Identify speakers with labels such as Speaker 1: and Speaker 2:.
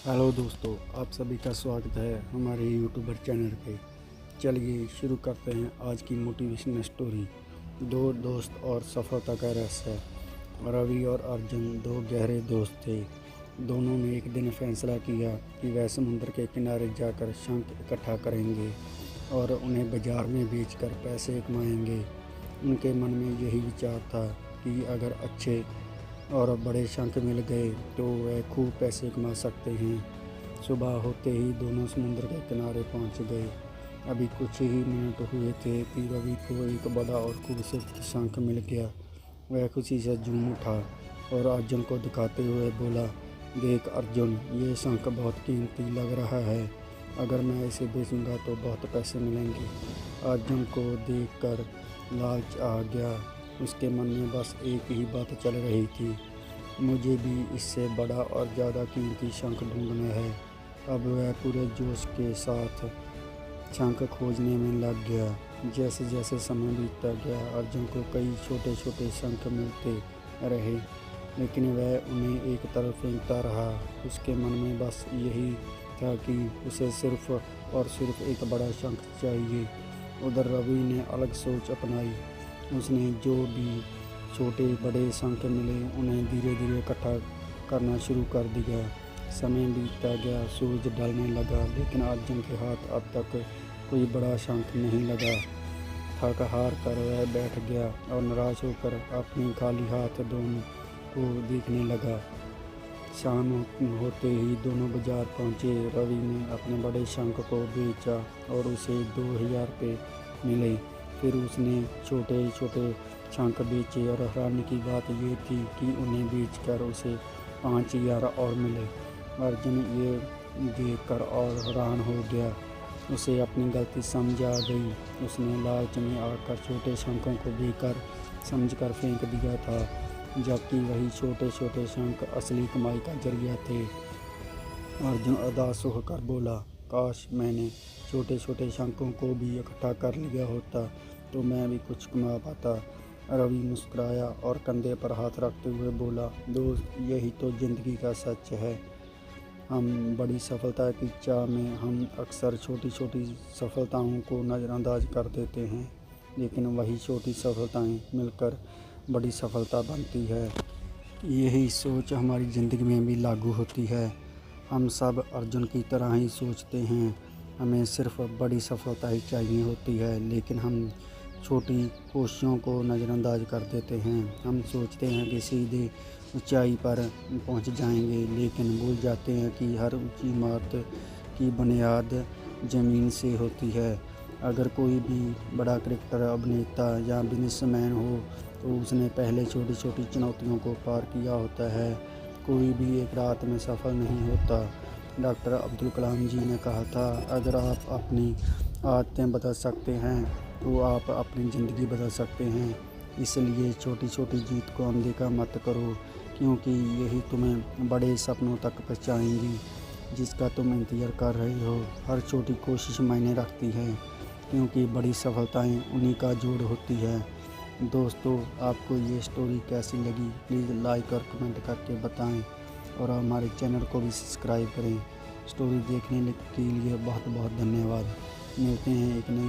Speaker 1: Hello दोस्तों, आप सभी का स्वागत है हमारे यूट्यूबर चैनल पे। चलिए शुरू करते हैं आज की मोटिवेशनल स्टोरी। दो दोस्त और सफलता का रहस्य। रवि और अर्जुन दो गहरे दोस्त थे। दोनों ने एक दिन फैसला किया कि वह समुद्र के किनारे जाकर शंख इकट्ठा करेंगे और उन्हें बाजार में बेचकर पैसे कमाएंगे। उनके मन में यही विचार था कि अगर अच्छे और बड़े शंख मिल गए तो वह खूब पैसे कमा सकते हैं। सुबह होते ही दोनों समुद्र के किनारे पहुंच गए। अभी कुछ ही मिनट हुए थे कि रवि को एक बड़ा और खूबसूरत शंख मिल गया। वह खुशी से झूम उठा और अर्जुन को दिखाते हुए बोला, देख अर्जुन, ये शंख बहुत कीमती लग रहा है। अगर मैं इसे बेचूंगा तो बहुत पैसे मिलेंगे। अर्जुन को देखकर लालच आ गया। उसके मन में बस एक ही बात चल रही थी, मुझे भी इससे बड़ा और ज़्यादा कीमती शंख ढूंढना है। अब वह पूरे जोश के साथ शंख खोजने में लग गया। जैसे जैसे समय बीतता गया, अर्जुन को कई छोटे छोटे शंख मिलते रहे, लेकिन वह उन्हें एक तरफ फेंकता रहा। उसके मन में बस यही था कि उसे सिर्फ और सिर्फ एक बड़ा शंख चाहिए। उधर रवि ने अलग सोच अपनाई। उसने जो भी छोटे बड़े शंख मिले उन्हें धीरे धीरे इकट्ठा करना शुरू कर दिया। समय बीतता गया, सूरज ढलने लगा, लेकिन अर्जुन के हाथ अब तक कोई बड़ा शंख नहीं लगा। थक हार कर वह बैठ गया और निराश होकर अपने खाली हाथ दोनों को देखने लगा। शाम होते ही दोनों बाजार पहुंचे। रवि ने अपने बड़े शंख को बेचा और उसे 2000 रुपये मिले। फिर उसने छोटे छोटे शंख बेचे और हैरानी की बात ये थी कि उन्हें बेचकर उसे 5000 और मिले। अर्जुन ये देखकर और हैरान हो गया। उसे अपनी गलती समझ आ गई। उसने लालच में आकर छोटे शंखों को बेकार समझकर फेंक दिया था, जबकि वही छोटे छोटे शंख असली कमाई का जरिया थे। अर्जुन उदास होकर बोला, काश मैंने छोटे छोटे शंखों को भी इकट्ठा कर लिया होता तो मैं भी कुछ कमा पाता। रवि मुस्कुराया और कंधे पर हाथ रखते हुए बोला, दोस्त, यही तो ज़िंदगी का सच है। हम बड़ी सफलता की चाह में हम अक्सर छोटी छोटी सफलताओं को नज़रअंदाज कर देते हैं, लेकिन वही छोटी सफलताएं मिलकर बड़ी सफलता बनती है। यही सोच हमारी ज़िंदगी में भी लागू होती है। हम सब अर्जुन की तरह ही सोचते हैं, हमें सिर्फ बड़ी सफलता ही चाहिए होती है, लेकिन हम छोटी कोशिशों को नज़रअंदाज कर देते हैं। हम सोचते हैं कि सीधे ऊंचाई पर पहुंच जाएंगे, लेकिन भूल जाते हैं कि हर ऊंची इमारत की बुनियाद ज़मीन से होती है। अगर कोई भी बड़ा क्रिकेटर, अभिनेता या बिजनेसमैन हो तो उसने पहले छोटी छोटी चुनौतियों को पार किया होता है। कोई भी एक रात में सफल नहीं होता। डॉक्टर अब्दुल कलाम जी ने कहा था, अगर आप अपनी आदतें बदल सकते हैं तो आप अपनी ज़िंदगी बदल सकते हैं। इसलिए छोटी छोटी जीत को अनदेखा मत करो, क्योंकि यही तुम्हें बड़े सपनों तक पहुंचाएंगी जिसका तुम इंतज़ार कर रहे हो। हर छोटी कोशिश मायने रखती है, क्योंकि बड़ी सफलताएं उन्हीं का जोड़ होती है। दोस्तों, आपको ये स्टोरी कैसी लगी प्लीज़ लाइक और कमेंट करके बताएं और हमारे चैनल को भी सब्सक्राइब करें। स्टोरी देखने के लिए बहुत बहुत धन्यवाद। मिलते हैं एक नई